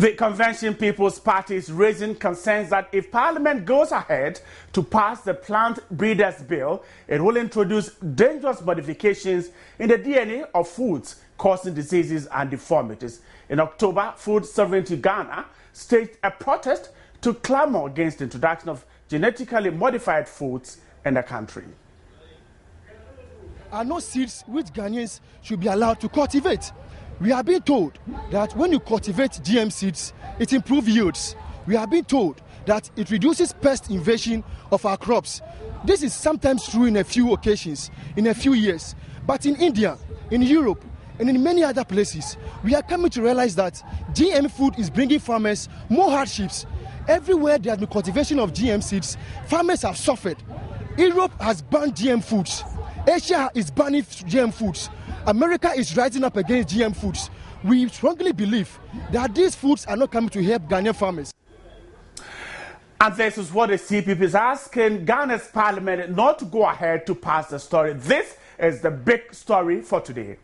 The Convention People's Party is raising concerns that if Parliament goes ahead to pass the Plant Breeders Bill, it will introduce dangerous modifications in the DNA of foods, causing diseases and deformities. In October, Food Sovereignty Ghana staged a protest to clamor against the introduction of genetically modified foods in the country. Are no seeds which Ghanaians should be allowed to cultivate. We are being told that when you cultivate GM seeds, it improves yields. We are being told that it reduces pest invasion of our crops. This is sometimes true in a few occasions, in a few years. But in India, in Europe, and in many other places, we are coming to realize that GM food is bringing farmers more hardships. Everywhere there has been cultivation of GM seeds, farmers have suffered. Europe has banned GM foods. Asia is banning GM foods. America is rising up against GM foods. We strongly believe that these foods are not coming to help Ghanaian farmers. And this is what the CPP is asking Ghana's parliament not to go ahead to pass the story. This is the big story for today.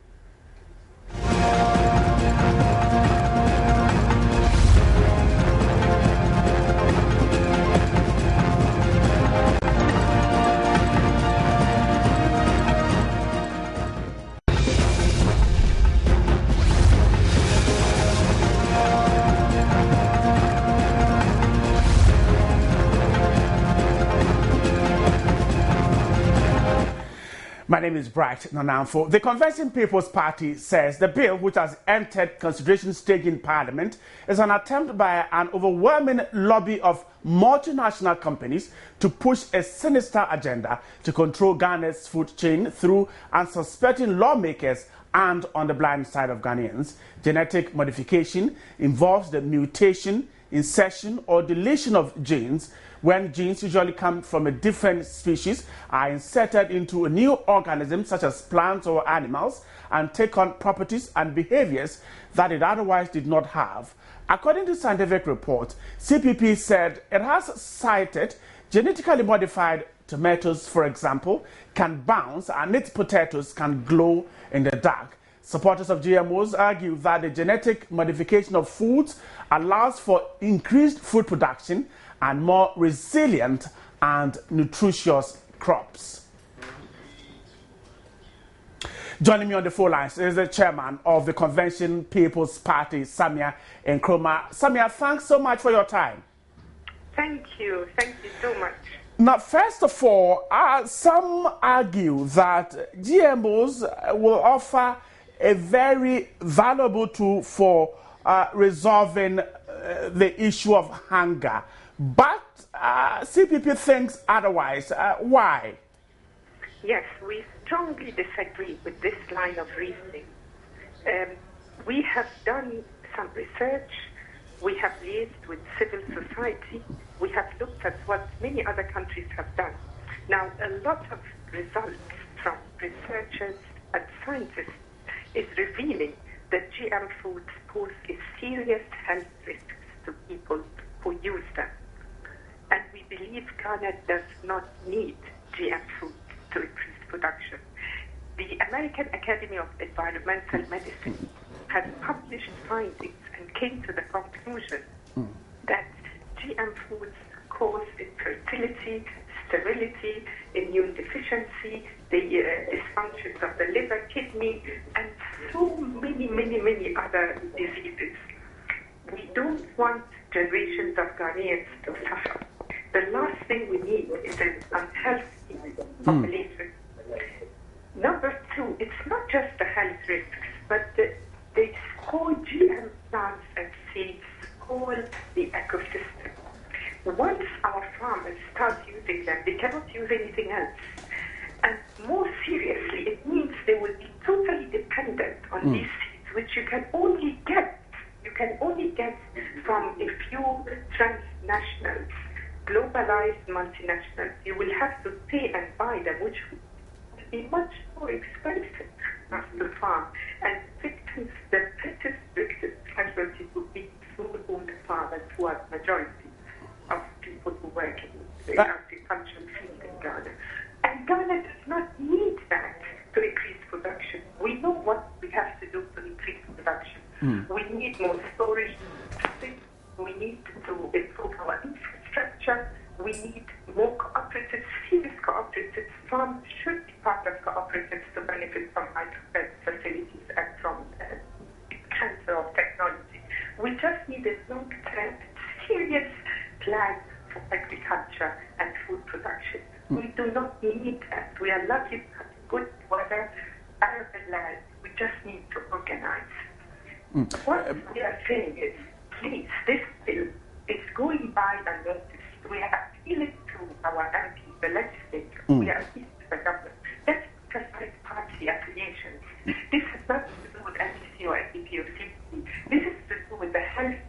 My name is Bright Nanamfo. The Convention People's Party says the bill, which has entered consideration stage in Parliament, is an attempt by an overwhelming lobby of multinational companies to push a sinister agenda to control Ghana's food chain through unsuspecting lawmakers and on the blind side of Ghanaians. Genetic modification involves the mutation, insertion, or deletion of genes when genes usually come from a different species are inserted into a new organism such as plants or animals and take on properties and behaviors that it otherwise did not have. According to scientific report, CPP said it has cited genetically modified tomatoes, for example, can bounce and its potatoes can glow in the dark. Supporters of GMOs argue that the genetic modification of foods allows for increased food production and more resilient and nutritious crops. Joining me on the phone lines is the chairman of the Convention People's Party, Samia Nkrumah. Samia, thanks so much for your time. Thank you so much. Now, first of all, some argue that GMOs will offer a very valuable tool for resolving the issue of hunger. But CPP thinks otherwise. Why? Yes, we strongly disagree with this line of reasoning. We have done some research. We have liaised with civil society. We have looked at what many other countries have done. Now, a lot of results from researchers and scientists is revealing that GM foods pose a serious health risks to people who use them. And we believe Ghana does not need GM foods to increase production. The American Academy of Environmental Medicine has published findings and came to the conclusion that GM foods cause infertility, sterility, immune deficiency, the dysfunctions of the liver, kidney, and so many other diseases. We don't want generations of Ghanaians to suffer. The last thing we need is an unhealthy population. Number two, it's not just the health risks, but they spoil GM plants and seeds, spoil the ecosystem. Once our farmers start using them, they cannot use anything else. And more seriously, it means they will be totally dependent on these seeds, which you can only get from a few transnationals, globalized multinationals. You will have to pay and buy them, which will be much more expensive to farm. And victims, the greatest victims, casualties would be smallholder farmers, who are the majority of people who work in the agricultural field in Ghana. And Ghana does not need that to increase production. We know what we have to do to increase production. We need more storage, 6 We need to improve our infrastructure. We need more cooperatives, serious cooperatives. Farms should be part of cooperatives to benefit from microcredit facilities and from transfer of technology. We just need a long-term, serious plan for agriculture and food production. We do not need that. We are lucky to have good weather, arable land. We just need to organize. What we are saying is, please, this bill is going by unnoticed. We are appealing to our MPs, the legislature. We are appealing to the government. Let's precise party affiliations. This has nothing to do with NDC or NDP or CPC. This is to do with the health of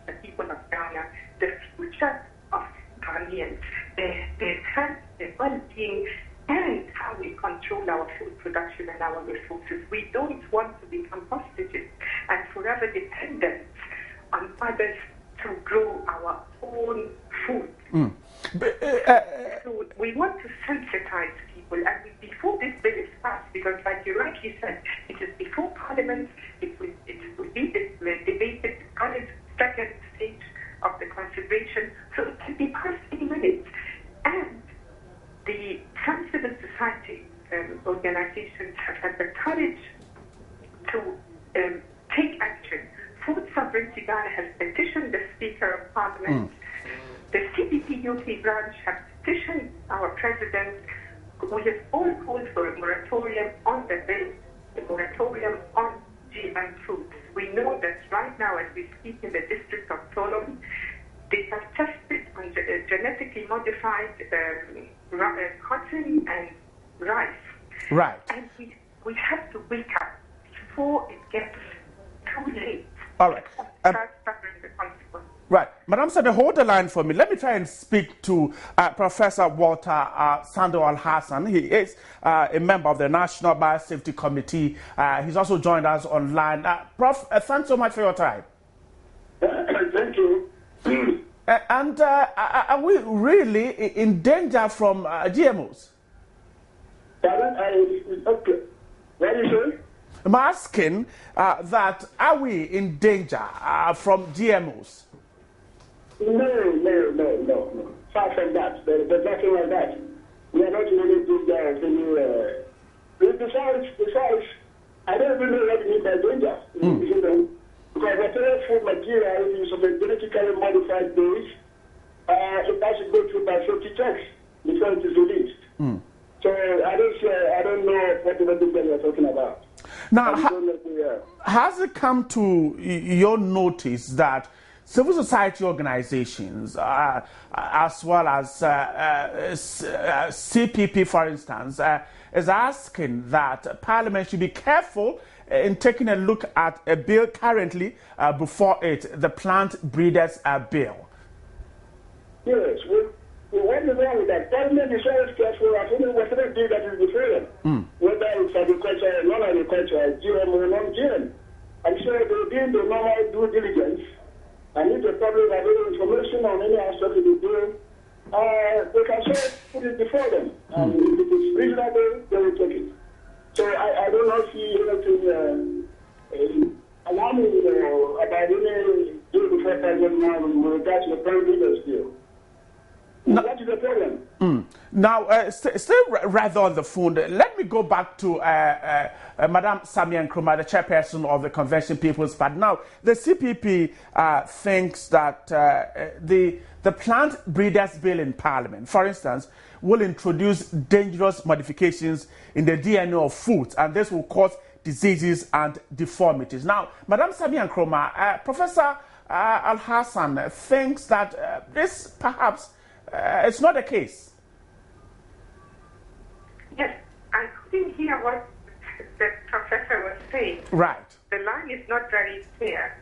the people of Ghana, the future of Ghanaians, the health, the well-being, and how we control our food production and our resources. We don't want to become hostages and forever dependent on others to grow our own food. So we want to sensitize people, and before this bill is passed, because like you rightly said, it is before Parliament, it will be debated on its second stage of the consideration, so it can be passed any minute. And some civil society organizations have had the courage to take action. Food Sovereignty Ghana has petitioned the Speaker of Parliament. The CPP UK branch has petitioned our President. We have all called for a moratorium on the bill, a moratorium on GM foods. We know that right now, as we speak in the district of Solon, they have tested on genetically modified cotton and rice. Right. And we have to wake up before it gets too late. All right. Right. Madam Sabi, hold the line for me. Let me try and speak to Professor Walter Sando Al-Hassan. He is a member of the National Biosafety Committee. He's also joined us online. Prof, thanks so much for your time. Thank you. And are we really in danger from GMOs? Okay. What are you saying? I'm asking that are we in danger from GMOs? No. Far from that. There's nothing like that. We are not really doing that. Besides, I don't even know what you mean by danger. You know? Because whatever food material is of a genetically modified base, it has to go through biosafety checks before it is released. So I don't know what you're talking about. Now, has it come to your notice that civil society organizations, as well as CPP, for instance, is asking that Parliament should be careful in taking a look at a bill currently before it, the Plant Breeders Bill? Yes. What is wrong with that? Parliament is always careful of whatever bill that is before them, whether it's agriculture, non-agriculture, GM or non-GM. I'm sure they did the normal due diligence, and if the public have any information on any aspect of the bill, they can just put it before them. And if it is reasonable, they will take it. So I do not see anything alarming about any bill before Parliament now with regard to the Plant Breeders Bill. No. What is the problem? Now, still rather on the phone, let me go back to Madam Samian Nkrumah, the chairperson of the Convention People's Party. Now, the CPP thinks that the Plant Breeders Bill in Parliament, for instance, will introduce dangerous modifications in the DNA of foods, and this will cause diseases and deformities. Now, Madam Samian Nkrumah, Professor Al-Hassan thinks that this perhaps it's not the case. Yes, I couldn't hear what the professor was saying. Right. The line is not very clear.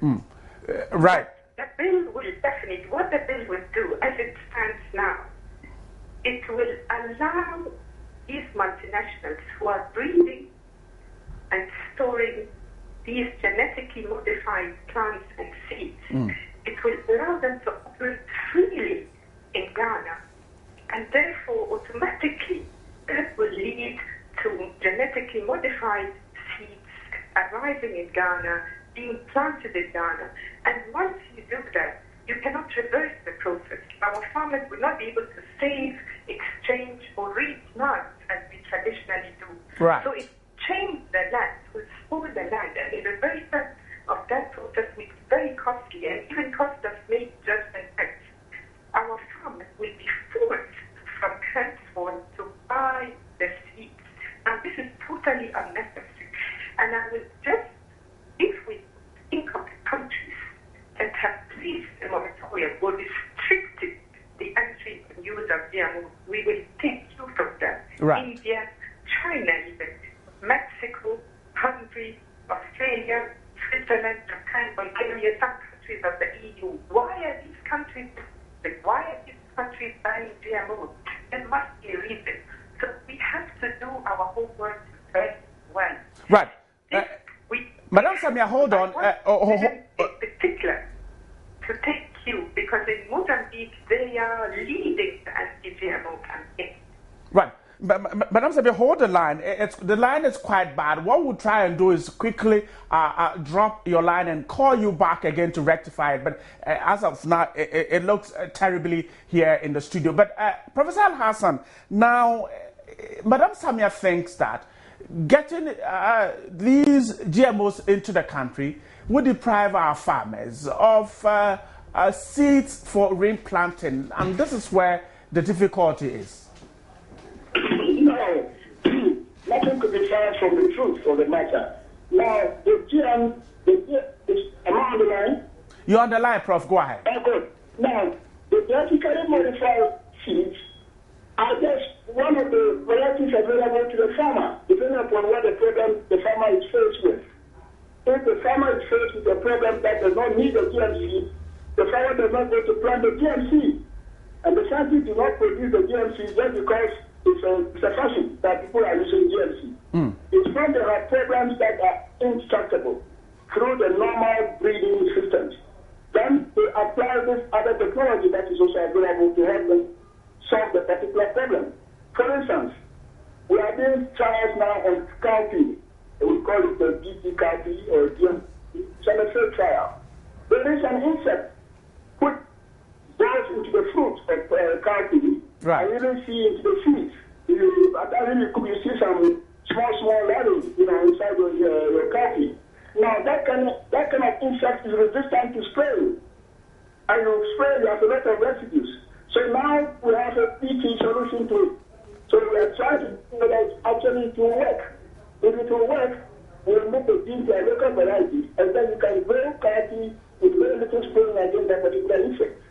Right. The bill will definitely, what the bill will do as it stands now, it will allow these multinationals who are breeding and storing these genetically modified plants and seeds, it will allow them to operate freely in Ghana, and therefore automatically that will lead to genetically modified seeds arriving in Ghana, being planted in Ghana. And once you do that, you cannot reverse the process. Our farmers will not be able to save, exchange, or replant as we traditionally do. Right. So it changed the land, to spoil the land, and the reversal of that process is very costly and even cost us make judgment acts. Our farmers will be forced from henceforth to buy the seeds. And this is totally unnecessary. And I will just, if we think of the countries that have ceased the moratorium or restricted the entry and use of GMO, we will take two of them. Right. India, China even, Mexico, Hungary, Australia, Switzerland, Japan, Bulgaria, some countries of the EU. Why are these countries buying GMO? There must be a reason. So we have to do our homework very well. Right. Madam Samia, hold on. In particular, to take cue, because in Mozambique, they are leading the anti-GMO campaign. Right. Madam Samia, hold the line. The line is quite bad. What we'll try and do is quickly drop your line and call you back again to rectify it. But as of now, it looks terribly here in the studio. But Professor Al-Hassan, now, Madam Samia thinks that getting these GMOs into the country would deprive our farmers of seeds for replanting, and this is where the difficulty is. No, nothing could be far from the truth of the matter. Now, the GM is among the line. You're on the line, Prof. Go ahead. Oh, good. Now, the genetically modified seeds are just one of the varieties available to the farmer, depending upon what the problem the farmer is faced with. If the farmer is faced with a problem that does not need a GM seed, the farmer does not go to plant the GM seed. And the scientists do not produce the GM seed just because it's a fashion that people are using GM seed. It's when there are programs that are intractable through the normal breeding systems. Then they apply this other technology that is also available to help them solve the particular problem. For instance, we are doing trials now on cowpea. We call it the BT cowpea or GM. It's an field trial. There is an insect which goes into the fruit of cowpea. Right. And even see into the seeds. You see some small letters, inside your cowpea. Now that kind of insect is resistant to spraying. And you spray, you have a lot of residues. So now we have a PT solution to it. So we are trying to see whether actually it will work. If it will work, we'll move the gene to a local variety, and then you can grow cowpea with very little spraying against that particular insect.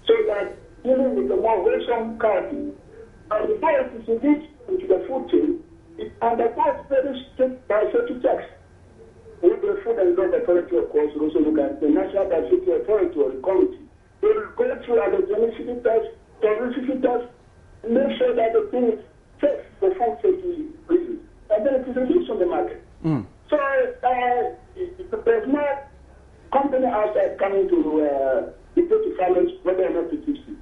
So that dealing with the more wholesome cowpea. And before it is released into the food chain, it undergoes very strict biosafety checks. With the Food and Drug Authority, of course, we also look at the National Biosafety Authority or the committee. They will go through allergenicity test, toxicity test, make sure that the thing is safe for food safety reasons. And then it is released on the market. So there's no company outside coming to dictate to farmers whether or not to keep seeds.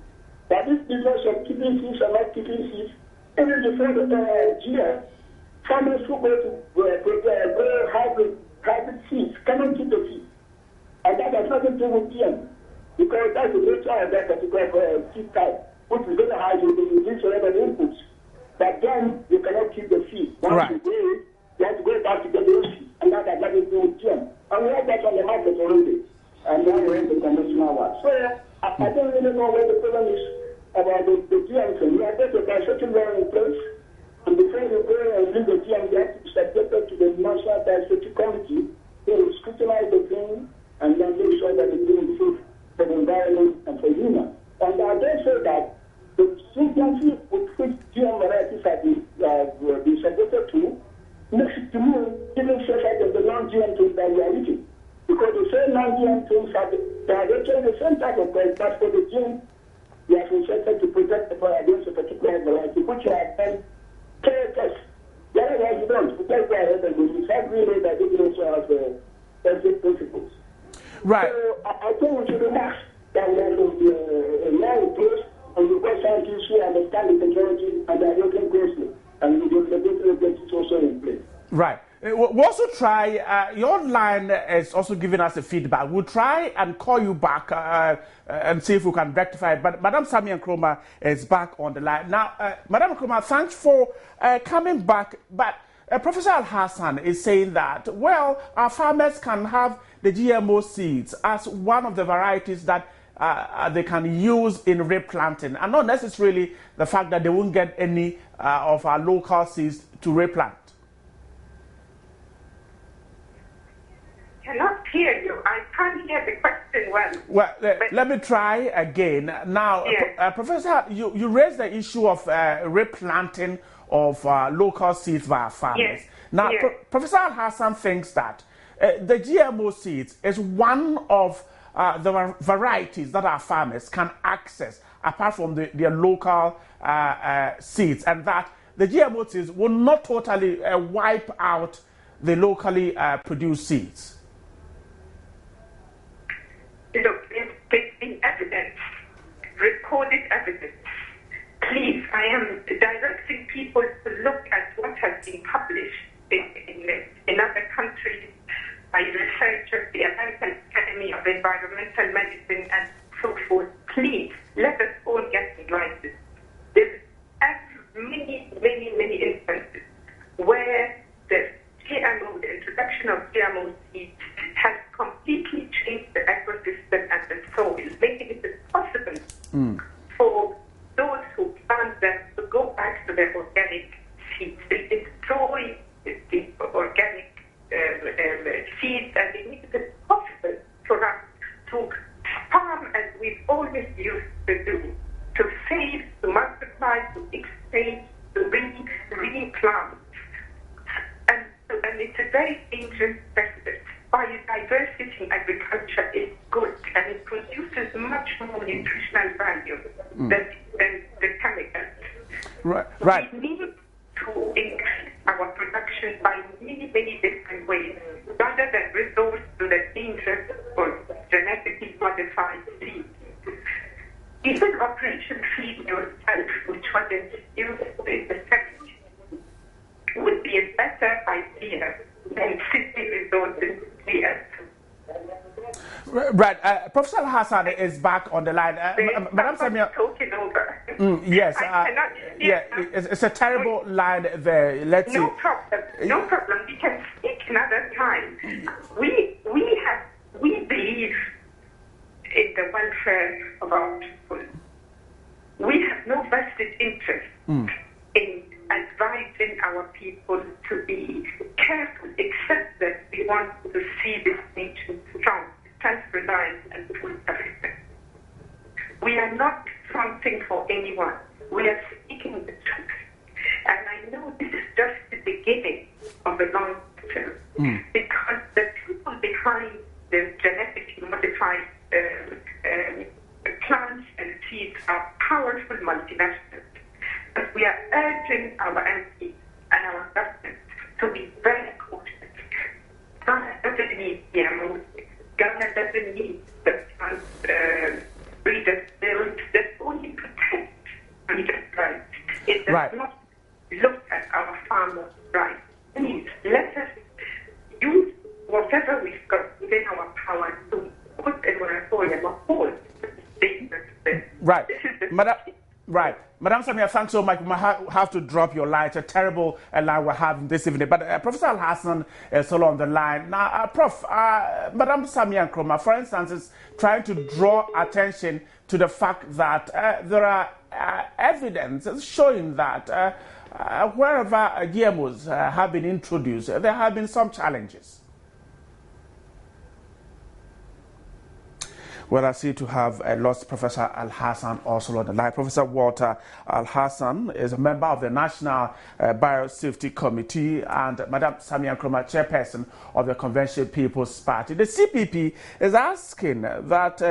But this business of keeping seeds or not keeping seeds, even before the GM, farmers who go to grow hybrid seeds cannot keep the seeds. And that has nothing to do with GM. Because that's the nature of that particular seed type, which is very high, you can use whatever the inputs. But then you cannot keep the seed. Once you grow it, you have to go back to get the seed. And that has nothing to do with GM. And we have that on the market already. And now we're in the conventional one. So I don't really know where the problem is about the GM thing. We have got a biosafety law in place. And before you go and leave the GM, you have to be subjected to the National Biosafety Committee. They will scrutinize the thing and then make sure that the thing is safe for the environment and for humans. And I dare say that the stringency with which GM varieties have been subjected to makes it to me even safer than the non-GM things that we are eating. Because the same non-GM things they are actually the same type of price, but for the gene, we have injected to protect the product against a particular variety, which you have done clear tests. The other ones you don't. We just go ahead and we decide really that it also has basic principles. Right. So I think we should relax that we have a law in place, and we've got scientists who understand the technology and they are working closely. And the regulatory agencies also in place. Right. We'll also try, your line is also giving us a feedback. We'll try and call you back and see if we can rectify it. But Madam Samia Nkrumah is back on the line. Now, Madam Nkrumah, thanks for coming back. But Professor Al-Hassan is saying that, well, our farmers can have the GMO seeds as one of the varieties that they can use in replanting, and not necessarily the fact that they won't get any of our local seeds to replant. I cannot hear you. I can't hear the question well. Well, let me try again. Now, yes. Professor, you raised the issue of replanting of local seeds via farmers. Yes. Now, yes. Professor Al-Hassan thinks that the GMO seeds is one of the varieties that our farmers can access apart from their local seeds, and that the GMO seeds will not totally wipe out the locally produced seeds. Look, there's been evidence, recorded evidence. Please, I am directing people to look at what has been published in other countries by researchers, the American Academy of Environmental Medicine, and so forth. Please, let us all get enlightened. There's many, many, many instances where the GMO, the introduction of GMO seeds, has completely changed the ecosystem and the soil, making it impossible for those who plant them to go back to their organic seeds. They destroy the organic seeds, and they make it impossible for us to farm as we've always used to do, to save, to multiply, to exchange, to replant. And it's a very dangerous precedent. Biodiversity in agriculture is good, and it produces much more nutritional value than the chemicals. Right. We need to increase our production by many, many different ways, rather than resort to the dangerous or genetically modified seeds. Even Operation Feed Yourself, which was introduced in the 70s, would be a better idea than simply resorting to GMO. Right. Professor Al-Hassan is back on the line. Madam Samia, talking over. Yes. It's a terrible line there. Let's see. No problem. We can speak another time. We believe in the welfare of our people. We have no vested interest in advising our people to be careful, except that we want to see this nation strong, self-reliant, and full everything. We are not fronting for anyone. We are speaking the truth. And I know this is just the beginning of the long term, because the people behind the genetically modified plants and seeds are powerful multinationals. But we are urging our MPs and our government to be very cautious. Ghana doesn't need GMOs. Ghana doesn't need the plant breeders' bills that only protect breeders' rights. It does not look at our farmers' rights. Please, let us use whatever we've got within our power to put a moratorium or hold dangerous things. Right. Madam Samia, thanks so much. We might have to drop your line. It's a terrible line we're having this evening. But Professor Al-Hassan is still on the line. Now, Prof, Madam Samia Nkrumah, for instance, is trying to draw attention to the fact that there are evidence showing that wherever GMOs have been introduced, there have been some challenges. Well, I see to have lost Professor Al-Hassan also on the line. Professor Walter Al-Hassan is a member of the National Biosafety Committee and Madam Samia Nkrumah, chairperson of the Convention People's Party. The CPP is asking that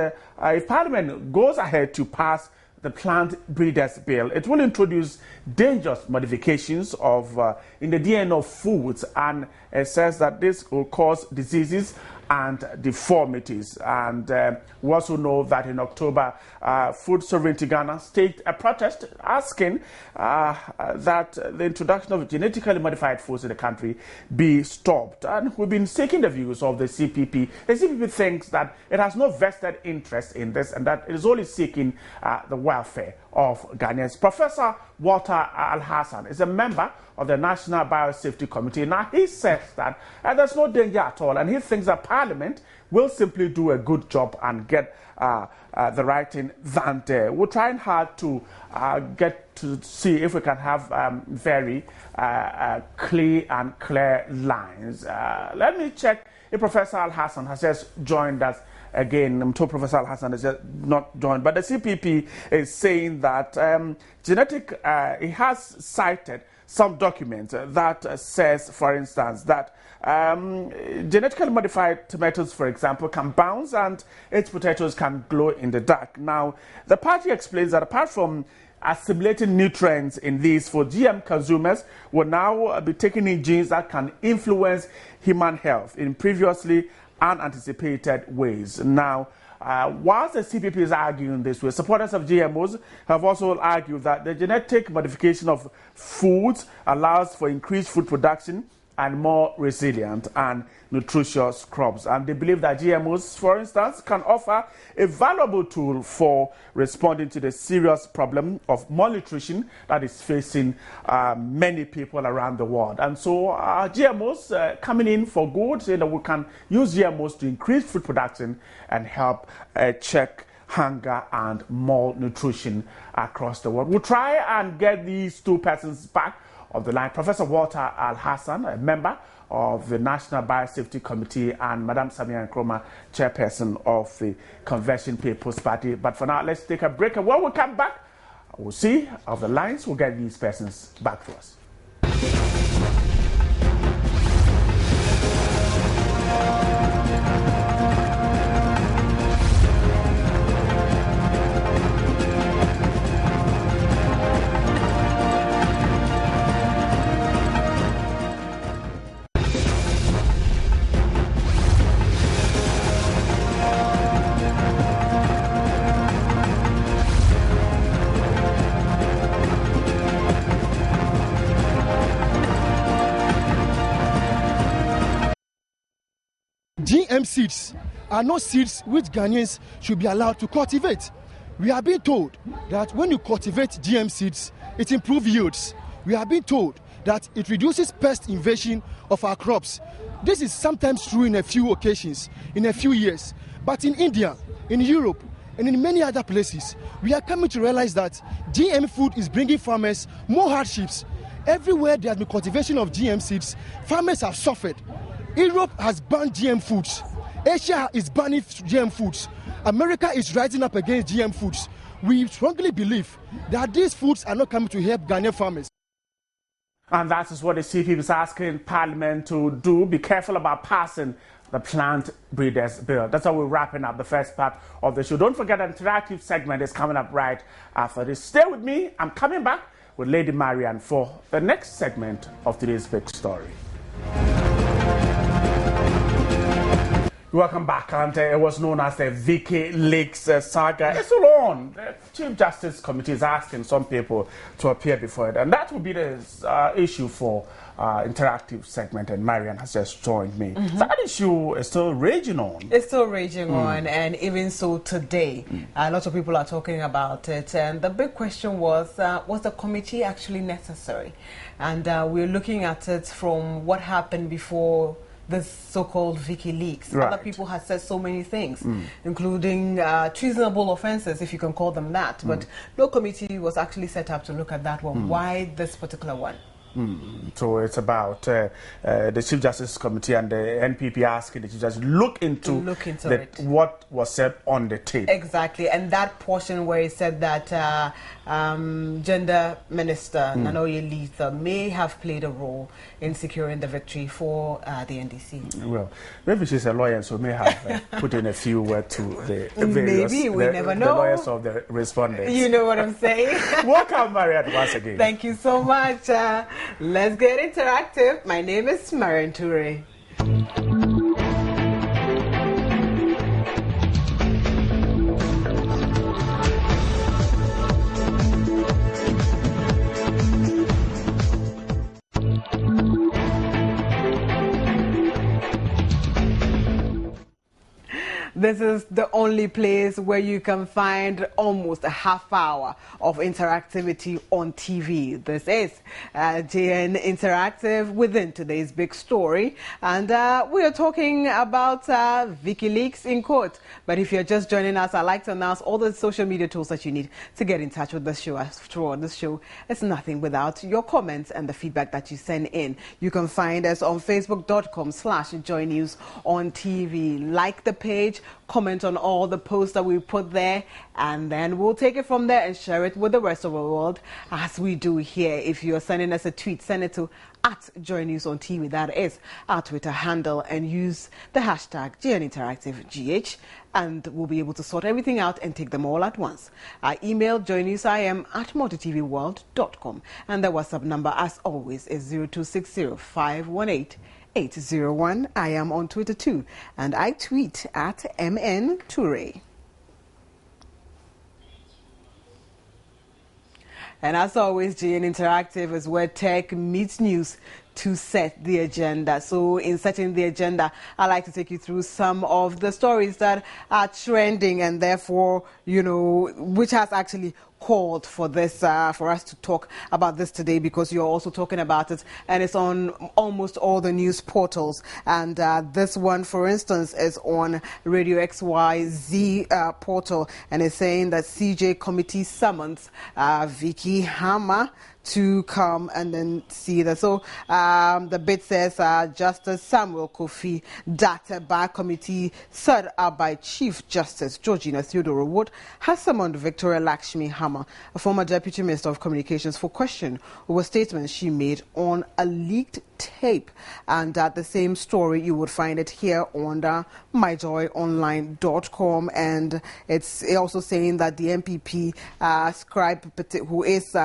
if Parliament goes ahead to pass the Plant Breeders Bill, it will introduce dangerous modifications of in the DNA of foods, and it says that this will cause diseases and deformities. And we also know that in October, Food Sovereignty Ghana staged a protest asking that the introduction of genetically modified foods in the country be stopped. And we've been seeking the views of the CPP. The CPP thinks that it has no vested interest in this and that it is only seeking the welfare of Ghanaians. Professor Walter Al-Hassan is a member of the National Biosafety Committee. Now, he says that there's no danger at all, and he thinks that Parliament will simply do a good job and get the right thing than there. We're trying hard to get to see if we can have very clear lines. Let me check if Professor Al-Hassan has just joined us. Again, I'm told Professor Al-Hassan is not joined, but the CPP is saying that he has cited some document that says, for instance, that genetically modified tomatoes, for example, can bounce and its potatoes can glow in the dark. Now, the party explains that apart from assimilating nutrients in these for GM consumers, will now be taking in genes that can influence human health in previously unanticipated ways. Now, whilst the CPP is arguing this way, supporters of GMOs have also argued that the genetic modification of foods allows for increased food production and more resilient and nutritious crops. And they believe that GMOs, for instance, can offer a valuable tool for responding to the serious problem of malnutrition that is facing many people around the world. And so GMOs coming in for good, saying that we can use GMOs to increase food production and help check hunger and malnutrition across the world. We'll try and get these two persons back of the line. Professor Walter Al-Hassan, a member of the National Biosafety Committee, and Madam Samia Nkrumah, chairperson of the Convention People's Party. But for now, let's take a break, and when we come back, we'll see of the lines. We'll get these persons back to us. GM seeds are not seeds which Ghanaians should be allowed to cultivate. We are being told that when you cultivate GM seeds, it improves yields. We are being told that it reduces pest invasion of our crops. This is sometimes true in a few occasions, in a few years. But in India, in Europe, and in many other places, we are coming to realize that GM food is bringing farmers more hardships. Everywhere there has been cultivation of GM seeds, farmers have suffered. Europe has banned GM foods. Asia is banning GM foods. America is rising up against GM foods. We strongly believe that these foods are not coming to help Ghanaian farmers. And that is what the CPP is asking Parliament to do. Be careful about passing the Plant Breeders Bill. That's how we're wrapping up the first part of the show. Don't forget, an interactive segment is coming up right after this. Stay with me. I'm coming back with Lady Marianne for the next segment of today's big story. Welcome back, and it was known as the Vicky Leaks saga. It's still on. The Chief Justice Committee is asking some people to appear before it, and that will be the issue for interactive segment, and Marianne has just joined me. So that issue is still raging on. It's still raging on, and even so today, lots of people are talking about it, and the big question was the committee actually necessary? And we're looking at it from what happened before the so-called Vicky Leaks. Right. Other people have said so many things, including treasonable offences, if you can call them that. But no committee was actually set up to look at that one. Why this particular one? So it's about the Chief Justice Committee and the NPP asking the Chief Justice look into what was said on the tape. Exactly, and that portion where he said that Gender Minister Nanoye Letha may have played a role in securing the victory for the NDC. Well, maybe she's a lawyer, so may have put in a few words to the various, maybe, we never know. The lawyers of the respondents. You know what I'm saying? Welcome, Marianne, once again. Thank you so much. Let's get interactive. My name is Marianne Toure. This is the only place where you can find almost a half hour of interactivity on TV. This is JN Interactive within today's big story. And we are talking about WikiLeaks in court. But if you're just joining us, I'd like to announce all the social media tools that you need to get in touch with the show. After all, this show is nothing without your comments and the feedback that you send in. You can find us on facebook.com/joynews on TV. Like the page, comment on all the posts that we put there, and then we'll take it from there and share it with the rest of the world as we do here. If you're sending us a tweet, send it to @joynews on TV. That is our Twitter handle, and use the hashtag GNInteractiveGH, and we'll be able to sort everything out and take them all at once. Our email, joynewsim@multitvworld.com, and the WhatsApp number, as always, is 0260-518-801. I am on Twitter too, and I tweet at MN Toure. And as always, GN Interactive is where tech meets news to set the agenda. So in setting the agenda, I'd like to take you through some of the stories that are trending, and therefore, which has actually called for this, for us to talk about this today, because you're also talking about it, and it's on almost all the news portals. And this one, for instance, is on Radio XYZ portal, and it's saying that CJ committee summons Vicky Hammer to come and then see that. So the bit says Justice Samuel Kofi Data Bar Committee, set up by Chief Justice Georgina Theodore Wood, has summoned Victoria Lakshmi Hammer, a former Deputy Minister of Communications, for question over statements she made on a leaked tape. And the same story, you would find it here on myjoyonline.com, and it's also saying that the MPP scribe, who is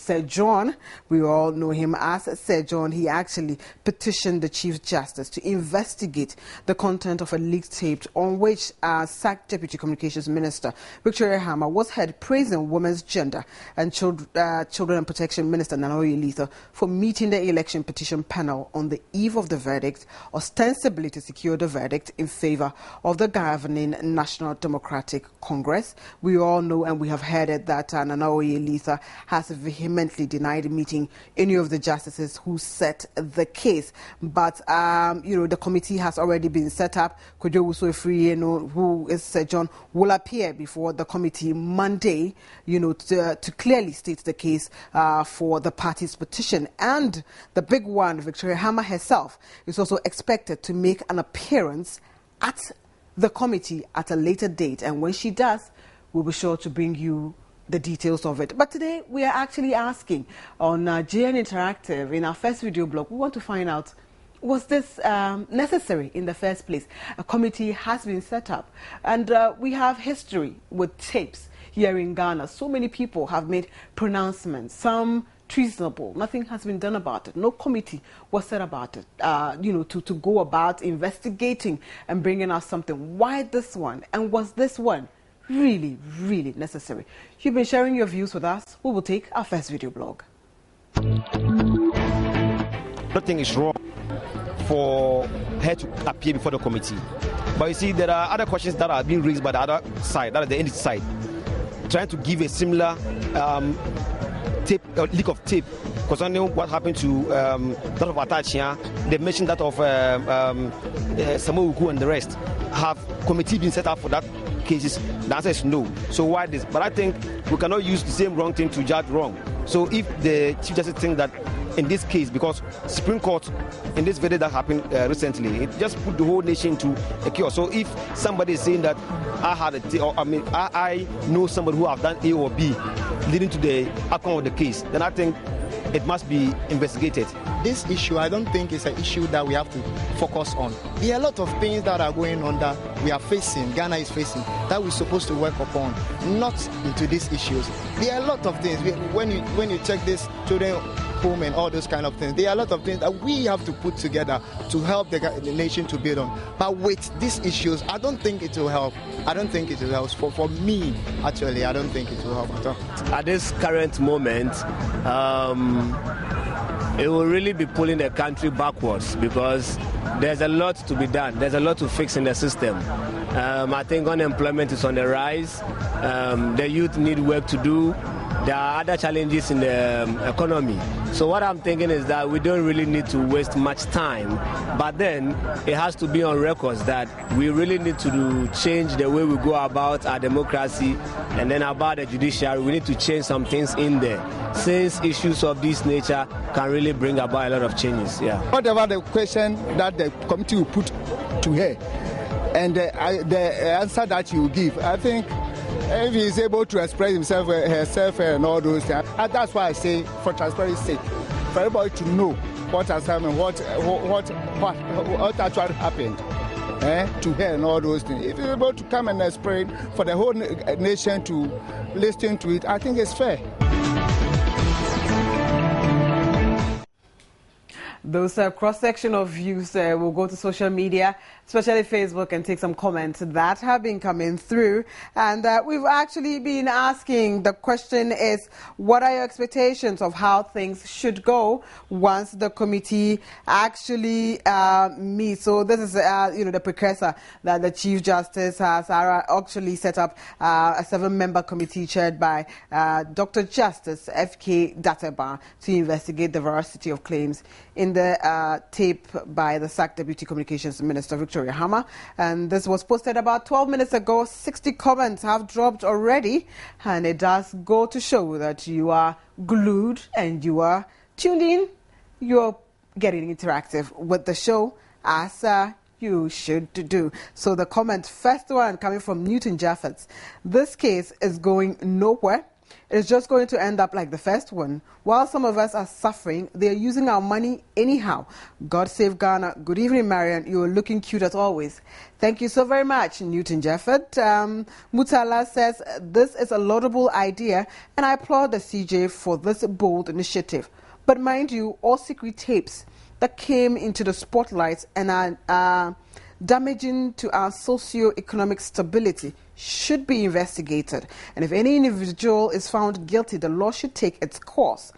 Sir John, we all know him as Sir John, he actually petitioned the Chief Justice to investigate the content of a leaked tape on which sacked Deputy Communications Minister Victoria Hammer was heard praising Women's Gender and Children and Protection Minister Nanoye Letha for meeting the election petition panel on the eve of the verdict, ostensibly to secure the verdict in favor of the governing National Democratic Congress. We all know, and we have heard it, that Nanoye Letha has vehemently denied meeting any of the justices who set the case. But the committee has already been set up. Kojo Usofri, who is Sir John, will appear before the committee Monday, to clearly state the case for the party's petition. And the big one, Victoria Hammer herself, is also expected to make an appearance at the committee at a later date. And when she does, we'll be sure to bring you the details of it. But today we are actually asking on GN Interactive, in our first video blog, we want to find out, was this necessary in the first place? A committee has been set up, and we have history with tapes here in Ghana. So many people have made pronouncements, some treasonable. Nothing has been done about it. No committee was set about it, to go about investigating and bringing out something. Why this one? And was this one really, really necessary? You've been sharing your views with us. We will take our first video blog. Nothing is wrong for her to appear before the committee. But you see, there are other questions that are being raised by the other side, that is the NDC side, trying to give a similar leak of tape concerning what happened to that of Atachia. They mentioned that of Samuel Uku and the rest. Have committee been set up for that cases? The answer is no. So why this? But I think we cannot use the same wrong thing to judge wrong. So if the Chief Justice thinks that in this case, because Supreme Court, in this verdict that happened recently, it just put the whole nation into a chaos. So if somebody is saying that I know somebody who have done A or B leading to the outcome of the case, then I think it must be investigated. This issue, I don't think it's an issue that we have to focus on. There are a lot of things that are going on that we are facing, Ghana is facing, that we're supposed to work upon, not into these issues. There are a lot of things. When you check this children home and all those kind of things, there are a lot of things that we have to put together to help the nation to build on. But with these issues, I don't think it will help. I don't think it will help. For me, actually, I don't think it will help at all. At this current moment, it will really be pulling the country backwards, because there's a lot to be done. There's a lot to fix in the system. I think unemployment is on the rise. The youth need work to do. There are other challenges in the economy. So what I'm thinking is that we don't really need to waste much time, but then it has to be on records that we really need to change the way we go about our democracy, and then about the judiciary, we need to change some things in there, since issues of this nature can really bring about a lot of changes. Yeah. Whatever the question that the committee will put to her, and the answer that you give, I think if he is able to express himself, herself, and all those things, that's why I say, for transparency's sake, for everybody to know what has happened, what actually happened to her and all those things. If he's able to come and explain for the whole nation to listen to it, I think it's fair. Those cross-section of views will go to social media, especially Facebook, and take some comments that have been coming through. And we've actually been asking, the question is, what are your expectations of how things should go once the committee actually meets? So this is, the precursor that the Chief Justice has actually set up a 7-member committee chaired by Dr. Justice F.K. Dateba to investigate the veracity of claims in the tape by the SAC Deputy Communications Minister Victoria Hammer. And this was posted about 12 minutes ago. 60 comments have dropped already, and it does go to show that you are glued and you are tuned in. You're getting interactive with the show as you should do. So the comment, first one coming from Newton Jaffets: this case is going nowhere. It's just going to end up like the first one. While some of us are suffering, they are using our money anyhow. God save Ghana. Good evening, Marian. You are looking cute as always. Thank you so very much, Newton Jaffet. Mutala says, this is a laudable idea, and I applaud the CJ for this bold initiative. But mind you, all secret tapes that came into the spotlight and are damaging to our socio-economic stability should be investigated. And if any individual is found guilty, the law should take its course.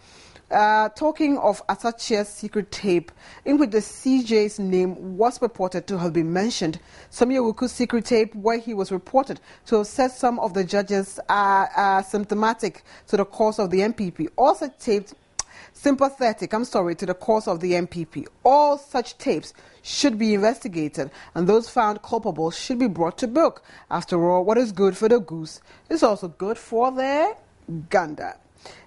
Talking of Asachia's secret tape, in which the CJ's name was purported to have been mentioned, Samia Wuku's secret tape, where he was reported to have said some of the judges are symptomatic to the cause of the MPP. All such tapes sympathetic, to the cause of the MPP. All such tapes should be investigated, and those found culpable should be brought to book. After all, what is good for the goose is also good for the gander.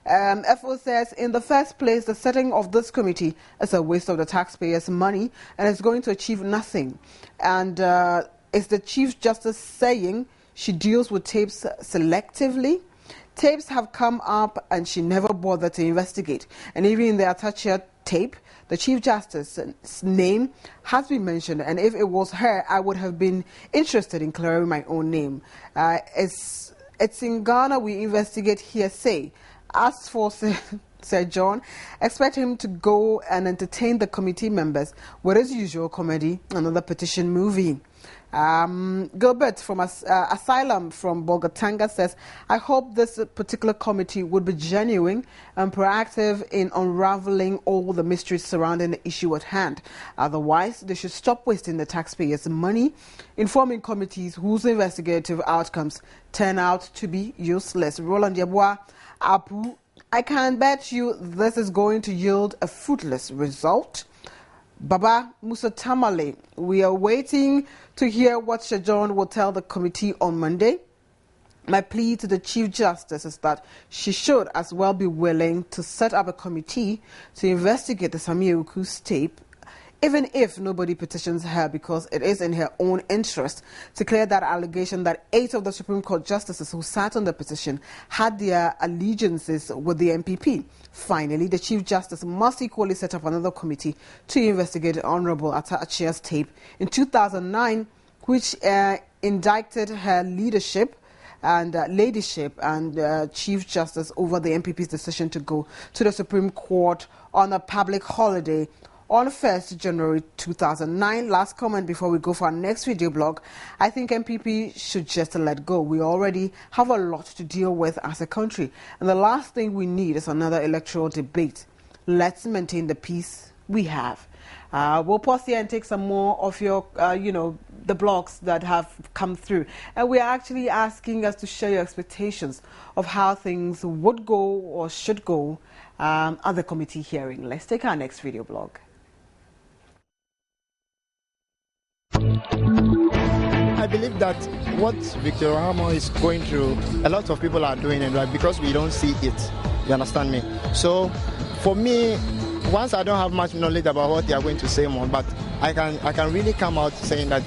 FO says, in the first place, the setting of this committee is a waste of the taxpayers' money and it's going to achieve nothing. And is the Chief Justice saying she deals with tapes selectively? Tapes have come up and she never bothered to investigate. And even in the Atachia tape, the Chief Justice's name has been mentioned. And if it was her, I would have been interested in clearing my own name. It's in Ghana we investigate hearsay. As for Sir John, expect him to go and entertain the committee members with his usual comedy, another petition movie. Gilbert from Asylum from Bolgatanga says, I hope this particular committee would be genuine and proactive in unraveling all the mysteries surrounding the issue at hand. Otherwise, they should stop wasting the taxpayers' money in forming committees whose investigative outcomes turn out to be useless. Roland Yabwa Apu, I can bet you this is going to yield a fruitless result. Baba Musa Tamale, we are waiting to hear what Shajon will tell the committee on Monday. My plea to the Chief Justice is that she should as well be willing to set up a committee to investigate the Samia Wuku's tape, even if nobody petitions her, because it is in her own interest to clear that allegation that 8 of the Supreme Court justices who sat on the petition had their allegiances with the MPP. Finally, the Chief Justice must equally set up another committee to investigate Honorable Atachia's tape in 2009, which indicted her leadership and ladyship and Chief Justice over the MPP's decision to go to the Supreme Court on a public holiday on 1st January 2009. Last comment before we go for our next video blog. I think MPP should just let go. We already have a lot to deal with as a country. And the last thing we need is another electoral debate. Let's maintain the peace we have. We'll pause here and take some more of your, the blogs that have come through. And we are actually asking us to share your expectations of how things would go or should go at the committee hearing. Let's take our next video blog. I believe that what Victor Hamo is going through, a lot of people are doing it, right? Because we don't see it. You understand me? So, for me, once I don't have much knowledge about what they are going to say more, but I can really come out saying that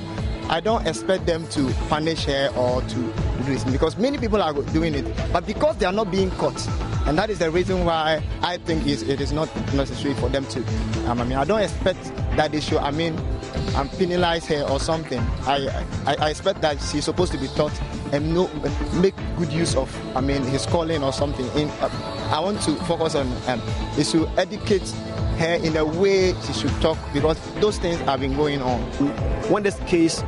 I don't expect them to punish her or to do this, because many people are doing it, but because they are not being caught, and that is the reason why I think it is not necessary for them to. I don't expect that they should. Penalize her or something. I expect that she's supposed to be taught and make good use of his calling or something. I want to focus on is to educate her in a way she should talk, because those things have been going on. When this case,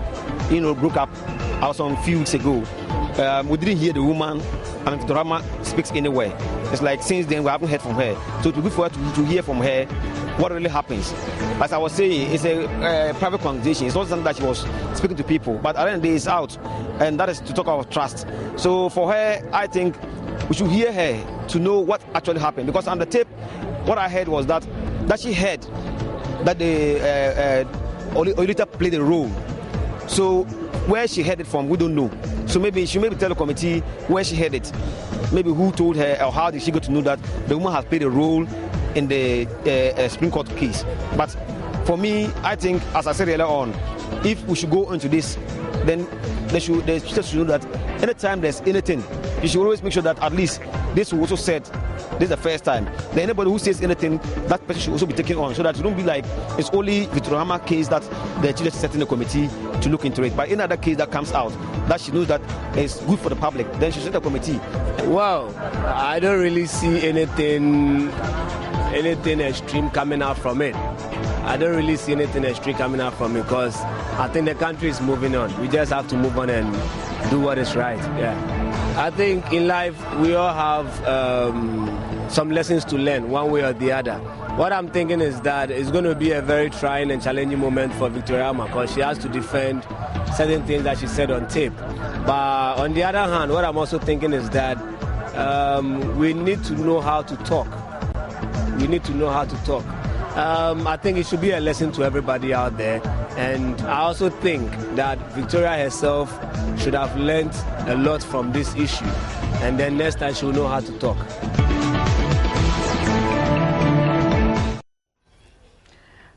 broke up, I was on a few weeks ago. We didn't hear the woman. Victor Hama speaks anywhere. It's like since then we haven't heard from her. So it would be good for her to hear from her what really happens. As I was saying, it's a private conversation. It's not something that she was speaking to people. But at the end of the day, it's out. And that is to talk about trust. So for her, I think we should hear her to know what actually happened. Because on the tape, what I heard was that she heard that the Olita played a role. So where she heard it from, we don't know. So maybe she tell the committee where she heard it. Maybe who told her, or how did she get to know that the woman has played a role in the Supreme Court case. But for me, I think, as I said earlier on, if we should go into this, then they should know that anytime there's anything, you should always make sure that at least this was also said. This is the first time. Then anybody who says anything, that person should also be taken on, so that it don't be like it's only Victor Hama case that the chief is setting the committee to look into it. But any other case that comes out that she knows that is good for the public, then she set the committee. Well, I don't really see anything extreme coming out from it. I don't really see anything extreme coming out from it, because I think the country is moving on. We just have to move on and do what is right. Yeah. I think in life we all have some lessons to learn one way or the other. What I'm thinking is that it's going to be a very trying and challenging moment for Victor Hama, because she has to defend certain things that she said on tape. But on the other hand, what I'm also thinking is that we need to know how to talk. We need to know how to talk. I think it should be a lesson to everybody out there. And I also think that Victoria herself should have learned a lot from this issue. And then next time she'll know how to talk.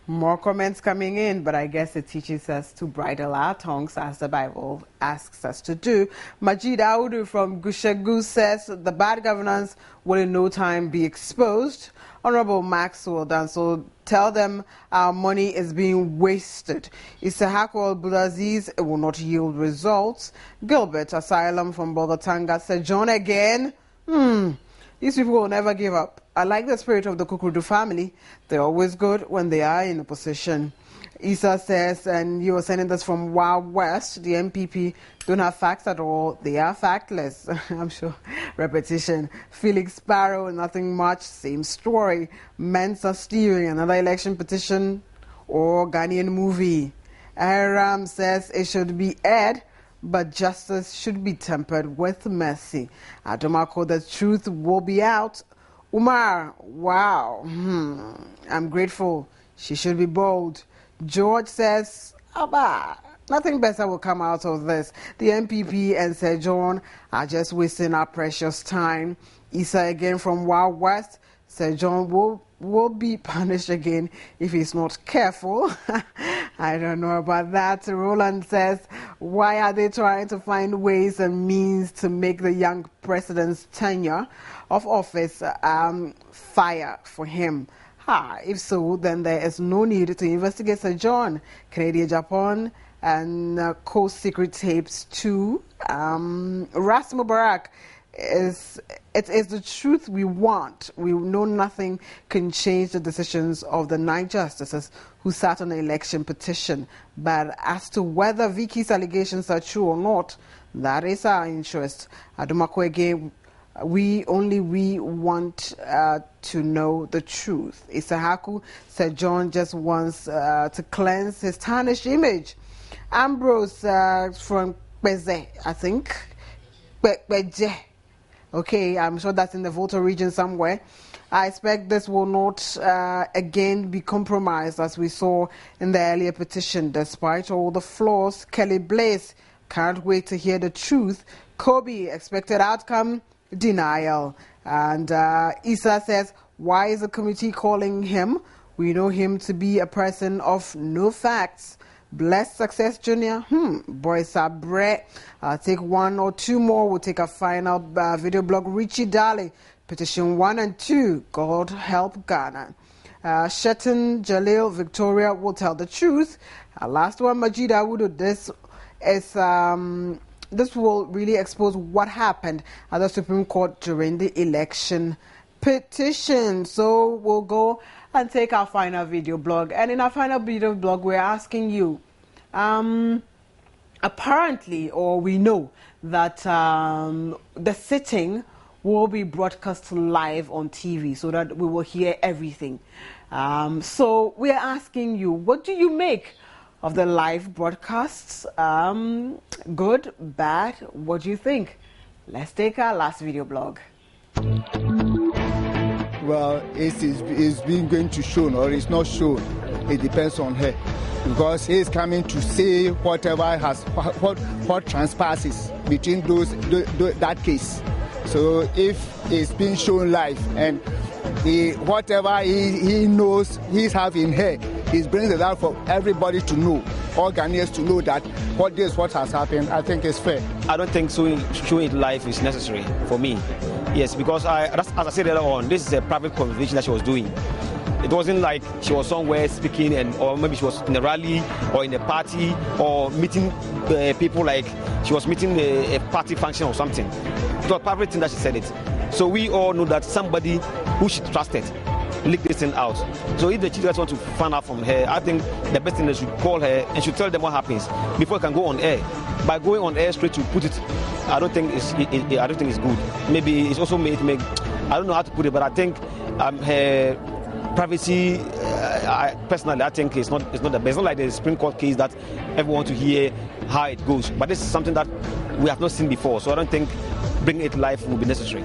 More comments coming in, but I guess it teaches us to bridle our tongues, as the Bible asks us to do. Majid Audu from Gushegu says the bad governance will in no time be exposed. Honorable Maxwell Danso, tell them our money is being wasted. Isahako Abdulaziz, it will not yield results. Gilbert Asylum from Bogatanga said, John again? These people will never give up. I like the spirit of the Kukudu family. They're always good when they are in opposition. Isa says, and you were sending this from Wild West, the MPP don't have facts at all. They are factless. I'm sure. Repetition. Felix Sparrow, nothing much. Same story. Mensa steering, another election petition or Ghanaian movie. Aram says it should be aired, but justice should be tempered with mercy. Adomako, the truth will be out. Umar, wow. I'm grateful. She should be bold. George says, Abba, nothing better will come out of this. The MPP and Sir John are just wasting our precious time. Isa again from Wild West. Sir John will be punished again if he's not careful. I don't know about that. Roland says, why are they trying to find ways and means to make the young president's tenure of office fire for him? If so, then there is no need to investigate Sir John. Canadian, Japan, and co-secret tapes to Ras Mubarak. It is the truth we want. We know nothing can change the decisions of the 9 justices who sat on the election petition. But as to whether Vicky's allegations are true or not, that is our interest. Adomako again We want to know the truth. Isahaku said John just wants to cleanse his tarnished image. Ambrose from Beze, I think. Beje. Okay, I'm sure that's in the Volta region somewhere. I expect this will not again be compromised as we saw in the earlier petition. Despite all the flaws, Kelly Blaze can't wait to hear the truth. Kobe, expected outcome, denial. And Issa says, why is the committee calling him? We know him to be a person of no facts. Blessed Success Junior. Boys are bread. I'll take one or two more. We'll take a final video blog. Richie Daly, petition 1 and 2. God help Ghana. Shetan Jalil Victoria will tell the truth. Last one, Majid Awudu. This will really expose what happened at the Supreme Court during the election petition. So we'll go and take our final video blog. And in our final video blog, we're asking you, apparently, or we know that the sitting will be broadcast live on TV so that we will hear everything. So we're asking you, what do you make of the live broadcasts? Good, bad, what do you think? Let's take our last video blog. Well, it's being going to shown or it's not shown. It depends on her, because he's coming to say whatever what transpires between that case. So if it's being shown live and whatever he knows he's having her, he brings it out for everybody to know, all Ghanaians to know that what has happened. I think it's fair. I don't think showing it live is necessary for me. Yes, because as I said earlier on, this is a private conversation that she was doing. It wasn't like she was somewhere speaking, or maybe she was in a rally or in a party or meeting people, like she was meeting a party function or something. It was a private thing that she said it. So we all know that somebody who she trusted leaked this thing out. So if the children want to find out from her, I think the best thing is to call her and should tell them what happens before it can go on air. By going on air straight to put it, I don't think it's good. Maybe it's also made. I don't know how to put it, but I think her privacy. Personally, I think it's not the best. It's not like the Supreme Court case that everyone wants to hear how it goes. But this is something that we have not seen before, so I don't think bringing it live will be necessary.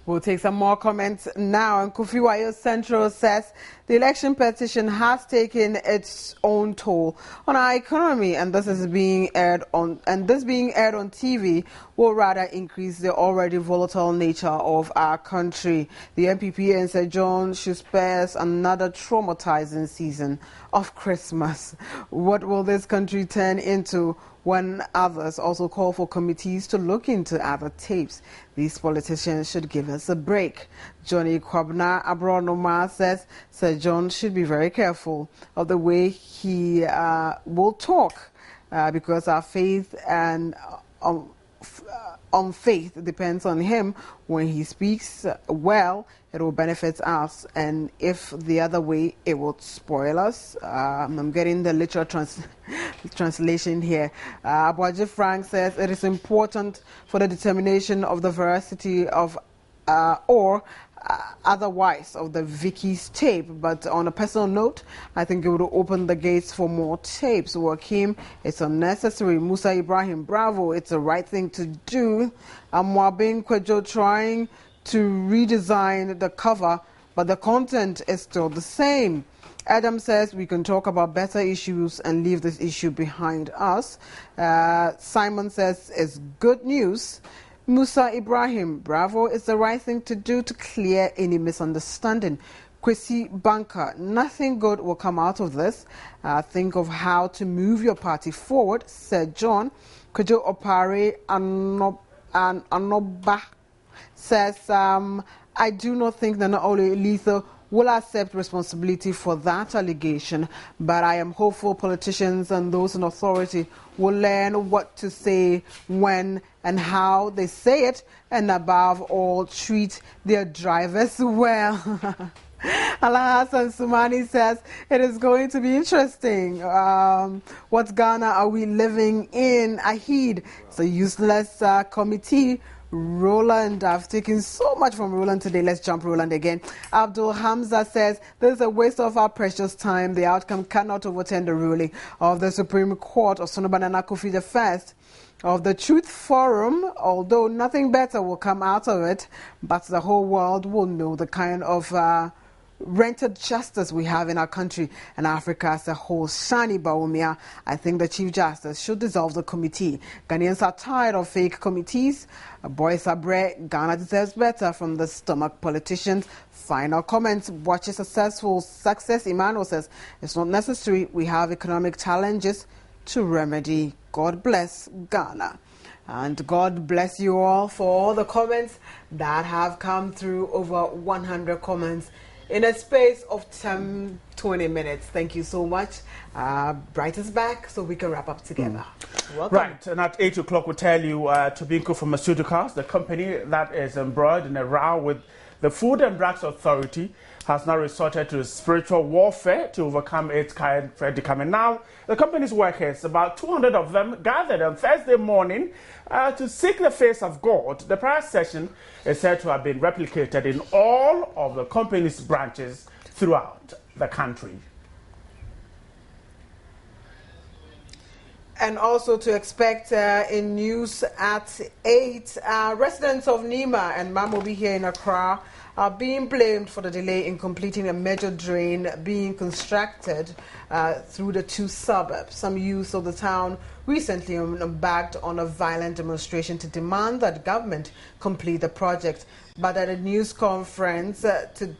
We'll take some more comments now. And Kofi Wayo Central says the election petition has taken its own toll on our economy, and this being aired on TV will rather increase the already volatile nature of our country. The MPP and Sir John should spare us another traumatizing season of Christmas. What will this country turn into when others also call for committees to look into other tapes? These politicians should give us a break. Johnny Kwabna Abronoma says Sir John should be very careful of the way he will talk because our faith and on faith depends on him. When he speaks well, it will benefit us, and if the other way, it will spoil us. I'm getting the literal translation here. Abuaji Frank says it is important for the determination of the veracity of otherwise of the Vicky's tape, but on a personal note, I think it would open the gates for more tapes. Joaquim, it's unnecessary. Musa Ibrahim, bravo, it's the right thing to do. Amwabin Kwejo trying to redesign the cover, but the content is still the same. Adam says we can talk about better issues and leave this issue behind us. Simon says it's good news. Musa Ibrahim, bravo, it's the right thing to do to clear any misunderstanding. Kwesi Banker, nothing good will come out of this. Think of how to move your party forward, said John. Kojo Opare Anoba says, I do not think that Nana Olisa will accept responsibility for that allegation, but I am hopeful politicians and those in authority will learn what to say, when and how they say it, and above all, treat their drivers well. Alhassan Sumani says it is going to be interesting. What Ghana are we living in? Ahid, it's a useless committee. Roland, I've taken so much from Roland today. Let's jump Roland again. Abdul Hamza says this is a waste of our precious time. The outcome cannot overturn the ruling of the Supreme Court of Sonobana Kofi I of the Truth Forum, although nothing better will come out of it, but the whole world will know the kind of rented justice we have in our country and Africa as a whole. Shani Baumia, I think the Chief Justice should dissolve the committee. Ghanaians are tired of fake committees. Boy Sabre, Ghana deserves better from the stomach politicians. Final comments. Watch a successful success. Emmanuel says it's not necessary. We have economic challenges to remedy. God bless Ghana. And God bless you all for all the comments that have come through. Over 100 comments in a space of 20 minutes. Thank you so much. Bright is back, so we can wrap up together. Welcome. Right, and at 8 o'clock we'll tell you Tobinco Pharmaceuticals, the company that is embroiled in a row with the Food and Drugs Authority, has now resorted to spiritual warfare to overcome its current predicament. Now, the company's workers, about 200 of them, gathered on Thursday morning to seek the face of God. The prayer session is said to have been replicated in all of the company's branches throughout the country. And also to expect in news at 8, residents of Nima and Mamobi here in Accra are being blamed for the delay in completing a major drain being constructed through the 2 suburbs. Some youths of the town recently embarked on a violent demonstration to demand that government complete the project. But at a news conference to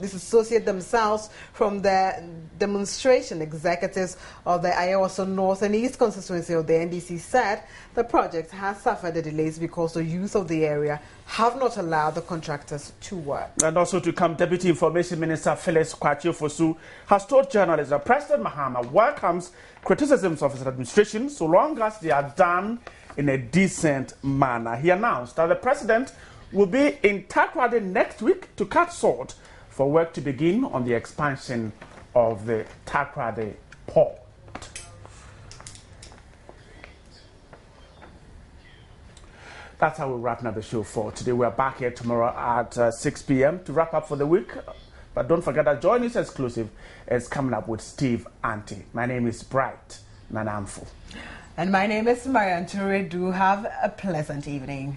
disassociate themselves from the demonstration, executives of the Ayawaso North and East constituency of the NDC said the project has suffered the delays because the youth of the area have not allowed the contractors to work. And also to come, Deputy Information Minister Phyllis Kwachio Fosu has told journalists that President Mahama welcomes criticisms of his administration so long as they are done in a decent manner. He announced that the president will be in Takoradi next week to cut salt for work to begin on the expansion of the Takoradi port. That's how we're wrapping up the show for today. We're back here tomorrow at 6 p.m. to wrap up for the week. But don't forget that Joy News Exclusive is coming up with Steve Ante. My name is Bright Nanamfo. And my name is Marian Ture. Do have a pleasant evening.